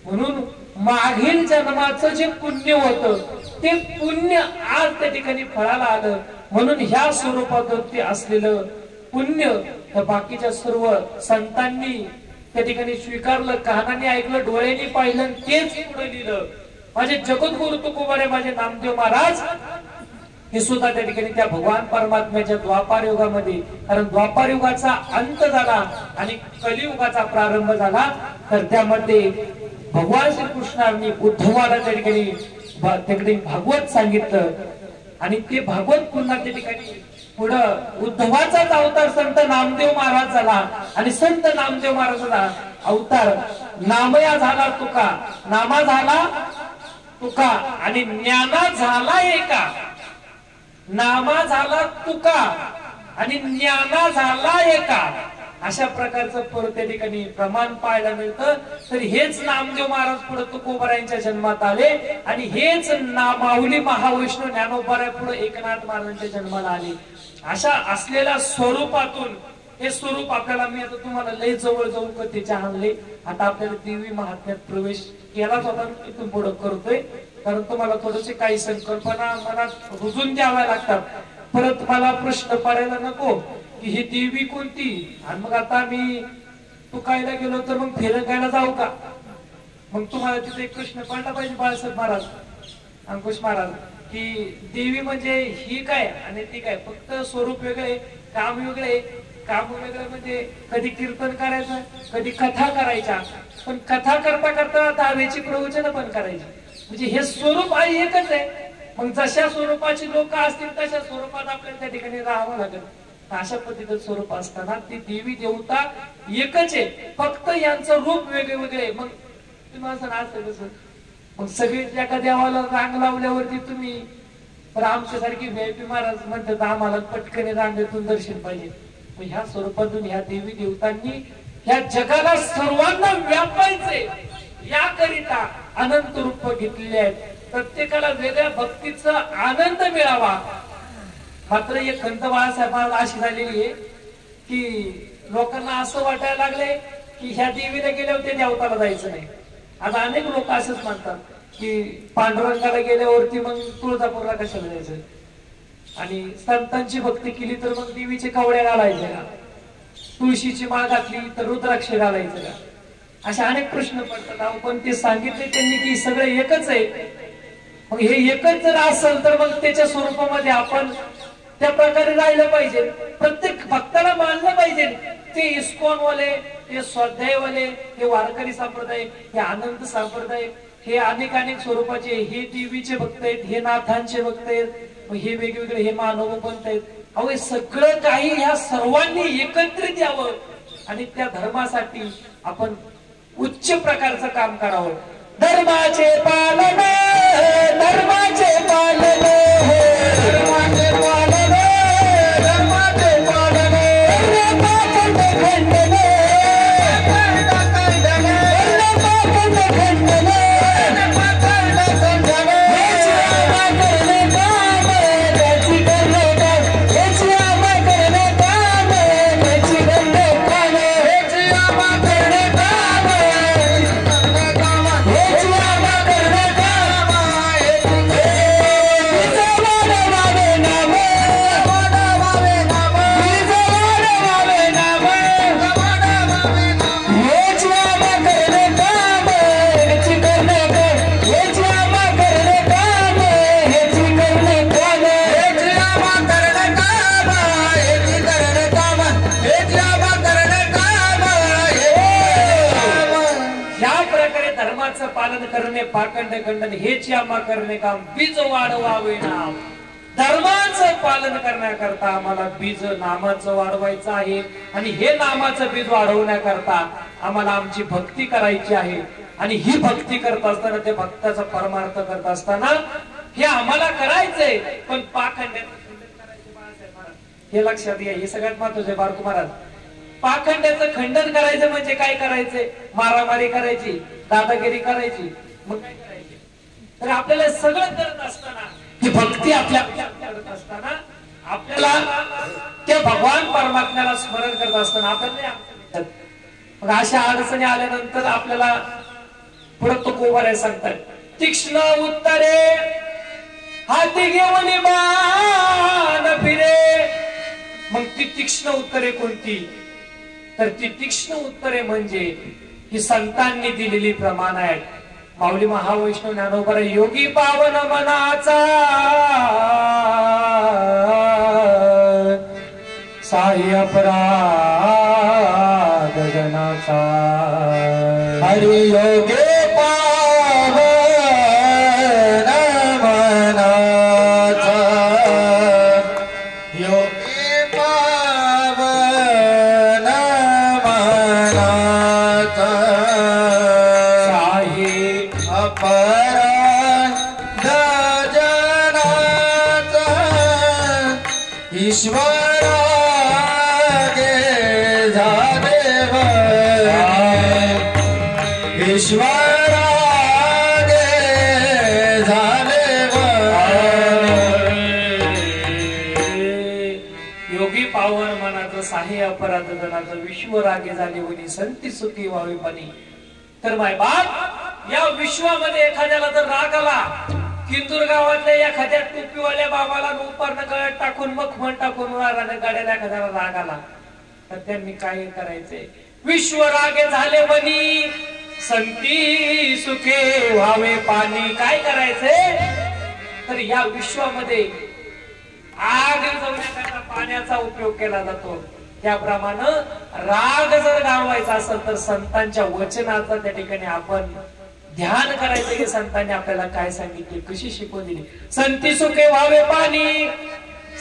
म्हणून मागील जन्माचं जे पुण्य होतं ते पुण्य आज त्या ठिकाणी फळाला आलं. म्हणून ह्या स्वरूपात असलेलं पुण्य बाकीच्या सर्व संतांनी त्या ठिकाणी स्वीकारलं, कानाने ऐकलं, डोळ्यांनी पाहिलं, तेच पुढे लिहिलं. माझे जगद्गुरु तुकोबारे माझे नामदेव महाराज हे सुद्धा त्या ठिकाणी त्या भगवान परमात्म्याच्या द्वापार युगामध्ये, कारण द्वापार युगाचा अंत झाला आणि कलियुगाचा प्रारंभ झाला, तर त्यामध्ये भगवान श्रीकृष्णांनी उद्धवाला त्या ठिकाणी भागवत सांगितलं. आणि ते भागवत पुन्हा त्या ठिकाणी पुढं उद्धवाचाच अवतार संत नामदेव महाराज झाला. आणि संत नामदेव महाराजाचा अवतार नामया झाला तुका, नामा झाला तुका आणि ज्ञाना झाला एका. नामा झाला तुका आणि ज्ञाना झाला एका. अशा प्रकारचं त्या ठिकाणी प्रमाण पाहायला मिळतं. तर हेच नामदेव महाराज पुढे तुकोबारायांच्या जन्मात आले आणि हेच माऊली महावैष्णव ज्ञानोबारा पुढे एकनाथ महाराजांच्या जन्माला आले. अशा असलेल्या स्वरूपातून हे स्वरूप आपल्याला, मी आता तुम्हाला लय जवळ जाऊन कथेचे आणले. आता आपल्याला देवी महात्म्यात प्रवेश केलाच होता, इथून पुढे करतोय, कारण तुम्हाला थोडेसे काही संकल्पना मनात रुजून द्याव्या लागतात. परत मला प्रश्न पडायला नको की ही देवी कोणती, आणि मग आता मी तुकायला गेलो तर मग फिरकायला जाऊ का. मग तुम्हाला तिथे एक प्रश्न पडला पाहिजे बाळासाहेब महाराज, अंकुश महाराज, की देवी म्हणजे ही काय आणि ती काय. फक्त स्वरूप वेगळे, काम वेगळे. काम वेगळं म्हणजे कधी कीर्तन करायचं, कधी कथा करायच्या, पण कथा करता करता दहावीची प्रवचन पण करायची. म्हणजे हे स्वरूप आहे एकच आहे. मग जशा स्वरूपाची लोक असतील तशा स्वरूपात आपल्याला त्या ठिकाणी राहावं लागेल. अशा पद्धतीचं स्वरूप असताना ती देवी देवता एकच आहे, फक्त यांचं रूप वेगळे वेगळे. मग तुम्हाला असं कसं, मग सगळे एका देवाला रांग लावल्यावरती तुम्ही, पण आमच्यासारखी व्हीआयपी महाराज म्हणतात आम्हाला पटकन रांगेतून दर्शन पाहिजे. मग ह्या स्वरूपातून ह्या देवी देवतांनी ह्या जगाला सर्वांना व्यापायचे याकरिता अनंत रूप घेतलेले आहेत. प्रत्येकाला वेगळ्या भक्तीचा आनंद मिळावा. मात्र एक खंत बाळासाहेबांना अशी झालेली आहे की लोकांना असं वाटायला लागले की ह्या देवीला गेल्यावर ते देवताला जायचं नाही. आता अनेक लोक असंच म्हणतात की पांडुरंगाला गेल्यावरती मग तुळजापूरला कशाला जायचं, आणि संतांची भक्ती केली तर मग देवीचे कवड्या घालायचे का, तुळशीची माळ घातली तर रुद्राक्ष घालायचं का. असे अनेक प्रश्न पडतात. पण ते सांगितले त्यांनी की सगळं एकच आहे. मग हे एकच जर असेल तर मग त्याच्या स्वरूपामध्ये आपण त्या प्रकारे राहिलं पाहिजे. प्रत्येक भक्ताला मानलं पाहिजे. ते इस्कॉनवाले, ते स्वाध्यायवाले, हे वारकरी संप्रदाय, हे आनंद संप्रदाय, हे अनेक अनेक स्वरूपाचे, हे देवीचे भक्त आहेत, हे नाथांचे भक्त आहेत, हे वेगवेगळे, हे मानव पंथ आहेत. अहो हे सगळं काही ह्या सर्वांनी एकत्रित यावं आणि त्या धर्मासाठी आपण उच्च प्रकारचं काम करावं. धर्माचे पालन, धर्माचे पालन, धर्माचे पालन, धर्माचे पालन, खंडन, पालन करणे पाखंड खंडन हेच आम्हा करणे काम बीज वाढवावे नाम धर्माचं पालन करण्याकरता आम्हाला बीज नामाचं वाढवायचं आहे आणि हे नामाचं बीज वाढवण्याकरता आम्हाला आमची भक्ती करायची आहे आणि ही भक्ती करत असताना ते भक्ताचा परमार्थ करत असताना हे आम्हाला करायचंय पण पाखंड हे लक्षात घ्या हे सगळ्यात महत्वाचं बारकू महाराज पाखंड्याचं खंडन करायचं म्हणजे काय करायचंय मारामारी करायची दादागिरी करायची मग काय करायचे तर आपल्याला सगळं करत असताना ही भक्ती आपल्या करत असताना आपल्याला त्या भगवान परमात्म्याला स्मरण करत असताना आपल्याला मग अशा अडचणी आल्यानंतर आपल्याला पुढे तो कोवारे सांगतात तीक्ष्ण उत्तरे हाती घेऊन बाण फिरे मग ती तीक्ष्ण उत्तरे कोणती तर ती तीक्ष्ण उत्तरे म्हणजे ही संतांनी दिलेली प्रमाण आहेत माऊली महावैष्णव ज्ञानोबा योगी पावन मनाचा साई अपराध जनाचा हरि योगे साहे अपराध जनाचं विश्व रागे झाले होती संती सुखी व्हावी पाणी तर माय बाप या विश्वामध्ये एखाद्याला जर राग आला किंतूर गावातल्या एखाद्या टोपीवाल्या बाबाला उपरनं गळ्यात टाकून मखमण टाकून गाड्याला एखाद्याला राग आला तर त्यांनी काय करायचे विश्व रागे झाले वनी संती सुखे व्हावे पाणी काय करायचे तर या विश्वामध्ये आग जळण्याकरता पाण्याचा उपयोग केला जातो त्याप्रमाणे राग जर घालवायचा असेल तर संतांच्या वचनाचा त्या ठिकाणी आपण ध्यान करायचं की संतांनी आपल्याला काय सांगितले कशी शिकवून दिली संती सुखे व्हावे पाणी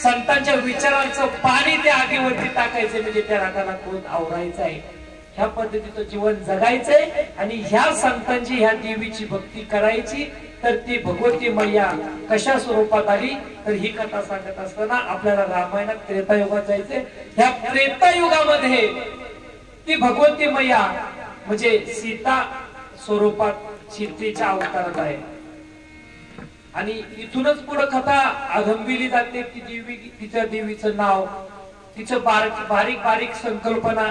संतांच्या विचारांचं पाणी त्या आगीवरती टाकायचं म्हणजे त्या रागाला कोण आवरायचं आहे ह्या पद्धतीचं जीवन जगायचंय आणि ह्या संतांची ह्या देवीची भक्ती करायची तर ती भगवती मैया कशा स्वरूपात आली तर ही कथा सांगत असताना आपल्याला रामायणात त्रेतायुगात जायचंय ह्या त्रेतायुगामध्ये ती भगवती मैया म्हणजे सीता स्वरूपात सीतेच्या अवतारात आहे आणि इथूनच पुढे कथा अगंबिली जाते ती देवी तिच्या देवीचं नाव तिचं बारीक बारीक संकल्पना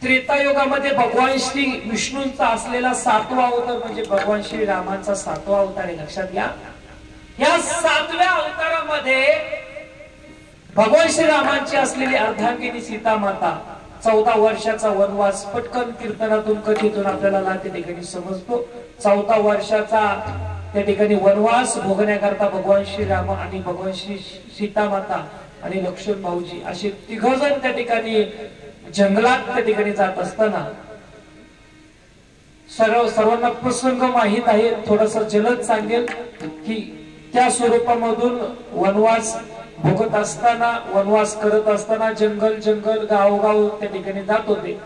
त्रेतायुगामध्ये भगवान श्री विष्णूंचा असलेला 7वा अवतार म्हणजे भगवान श्री रामांचा 7वा अवतार आहे लक्षात घ्या या 7व्या अवतारामध्ये भगवान श्री रामांची असलेली अर्धांगिनी सीता माता 14 वर्षाचा वनवास पटकन कीर्तनातून कथेतून आपल्याला त्या ठिकाणी समजतो 14 वर्षाचा त्या ठिकाणी वनवास भोगण्याकरता भगवान श्री राम आणि भगवान श्री सीता माता आणि लक्ष्मण भाऊजी असे 3 जण त्या ठिकाणी जंगलात त्या ठिकाणी जात असताना सर्वांना प्रसंग माहित आहे थोडस जलद सांगेल की त्या स्वरूपामधून वनवास भोगत असताना वनवास करत असताना जंगल जंगल गावगाव त्या ठिकाणी जात होते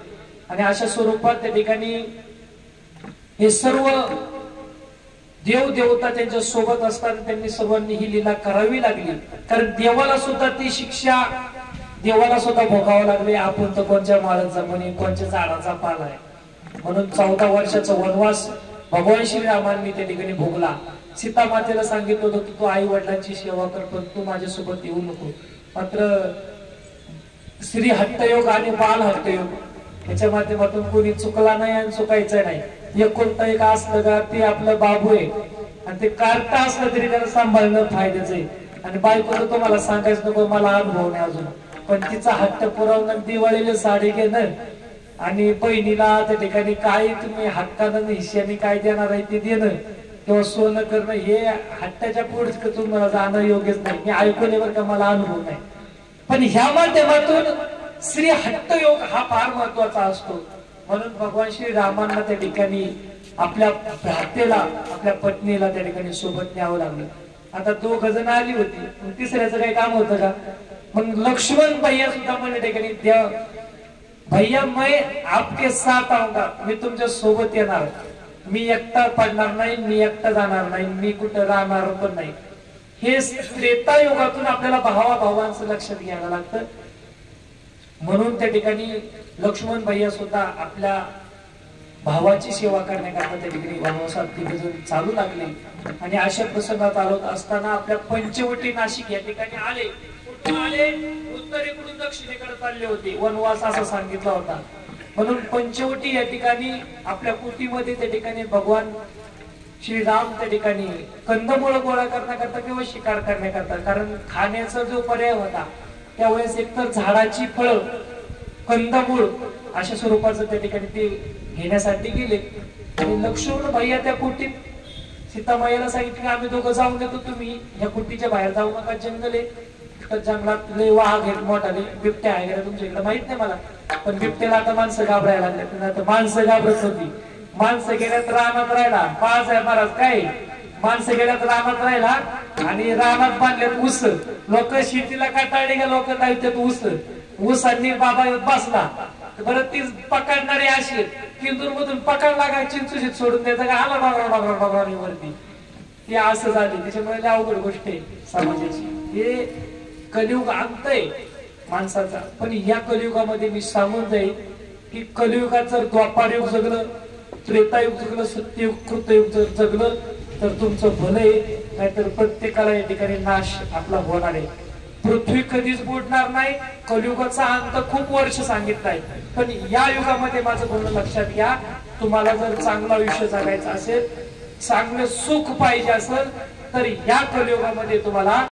आणि अशा स्वरूपात त्या ठिकाणी हे सर्व देव देवता त्यांच्या सोबत असताना त्यांनी सर्वांनी ही लीला करावी लागली कारण देवाला सुद्धा ती शिक्षा देवाला सुद्धा भोगावं लागले आपण तर कोणत्या माळाचा म्हणे कोणत्या झाडाचा पाला आहे म्हणून 14 वर्षाचा वनवास भगवान श्रीरामांनी त्या ठिकाणी भोगला सीता मातेला सांगितलं होतं की तू आई वडिलांची सेवा कर पण तू माझ्यासोबत येऊ नको मात्र श्री हट्टयोग आणि बाल हट्टयोग याच्या माध्यमातून कोणी चुकला नाही आणि चुकायचं नाही एकुलता एक असलं का ते आपलं बाबू आहे आणि ते कार्ट असलं तरी त्याला सांभाळणं फायद्याचं आहे आणि बायकोला तुम्हाला सांगायचं नको मला अनुभव नाही अजून पण तिचा हट्ट पुरवणं दिवाळीला साडी घेणं आणि बहिणीला त्या ठिकाणी काय तुम्ही हक्कानं हिश्याने काय देणार आहे ते देणं किंवा सोनं करणं हे हट्टाच्या पुढे तुम्हाला जाणं योग्यच नाही मी ऐकून बरं का मला अनुभव नाही पण ह्या माध्यमातून श्री हट्ट योग हा फार महत्वाचा असतो म्हणून भगवान श्री रामांना त्या ठिकाणी आपल्या भ्रातेला आपल्या पत्नीला त्या ठिकाणी सोबत न्यावं लागलं. आता 2 जण आली होती, मग तिसऱ्याचं काही काम होतं का? मग लक्ष्मण भैया सुद्धा मला ठिकाणी द्या भैया मैं आपके साथ आऊंगा, मी तुमच्या सोबत येणार, मी एकटा पडणार नाही, मी एकटा जाणार नाही, मी कुठं राहणार पण नाही. हे त्रेता युगातून आपल्याला भावाभावांचं लक्षात घ्यायला लागतं. म्हणून त्या ठिकाणी लक्ष्मण भैया सुद्धा आपल्या भावाची सेवा करण्याकरता त्या ठिकाणी वनवासात तिथे चालू लागले. आणि अशा प्रसंगात आलो असताना आपल्या पंचवटी नाशिक या ठिकाणी आले. कुठून आले? उत्तरेकडून दक्षिणेकडे चालले होते, वनवास असा सांगितला होता. म्हणून पंचवटी या ठिकाणी आपल्या कुटीमध्ये त्या ठिकाणी भगवान श्रीराम त्या ठिकाणी कंदमुळ गोळा करण्याकरता किंवा शिकार करण्याकरता, कारण खाण्याचा जो पर्याय होता त्यावेळेस एकतर झाडाची फळं कंदमूळ अशा स्वरूपाचं त्या ठिकाणी ते घेण्यासाठी गेले. आणि लक्ष्मण भैया त्या कुटीत सीतामाईला सांगितलं की आम्ही दोघं जाऊन देतो, तुम्ही या कुटीच्या बाहेर जाऊ नका, जंगल आहे, जंगलात लय वाघ आहेत, मोठाले बिबट्या आहे, तुमच्या इकडे माहित नाही मला, पण बिबट्याला आता माणसं घाबरायला लागले. माणसं घाबरत होती, माणसं गेल्यात रानात राहिला. बाळासाहेब महाराज काय माणसं गेल्यात रानात राहिला आणि रानात बांधल्यात ऊस. लोक शेतीला काटाळले का लोक लावतात ऊसांनी बाबा बसला. बरं ती पकडणारी अशी किंतूर मधून पकडला का चिंचुशीत सोडून द्यायचं का आला डोंगरा वरती. ते असं झाले. त्याच्यामुळे अवघड गोष्ट आहे समाजाची. हे कलियुग अंत आहे माणसाचा. पण या कलियुगामध्ये मी सांगून जाईल की कलियुगात जर द्वापार युग जगलं, त्रेतायुग जगलं, सत्ययुग कृतयुग जर जगलं तर तुमचं भलं आहे, नाहीतर प्रत्येकाला या ठिकाणी नाश आपला होणार आहे. पृथ्वी कधीच बुडणार नाही. कलियुगाचा अंत खूप वर्ष सांगितलाय, पण या युगामध्ये माझं बोलणं लक्षात घ्या. तुम्हाला जर चांगलं आयुष्य जगायचं असेल, चांगलं सुख पाहिजे असेल तर या कलियुगामध्ये तुम्हाला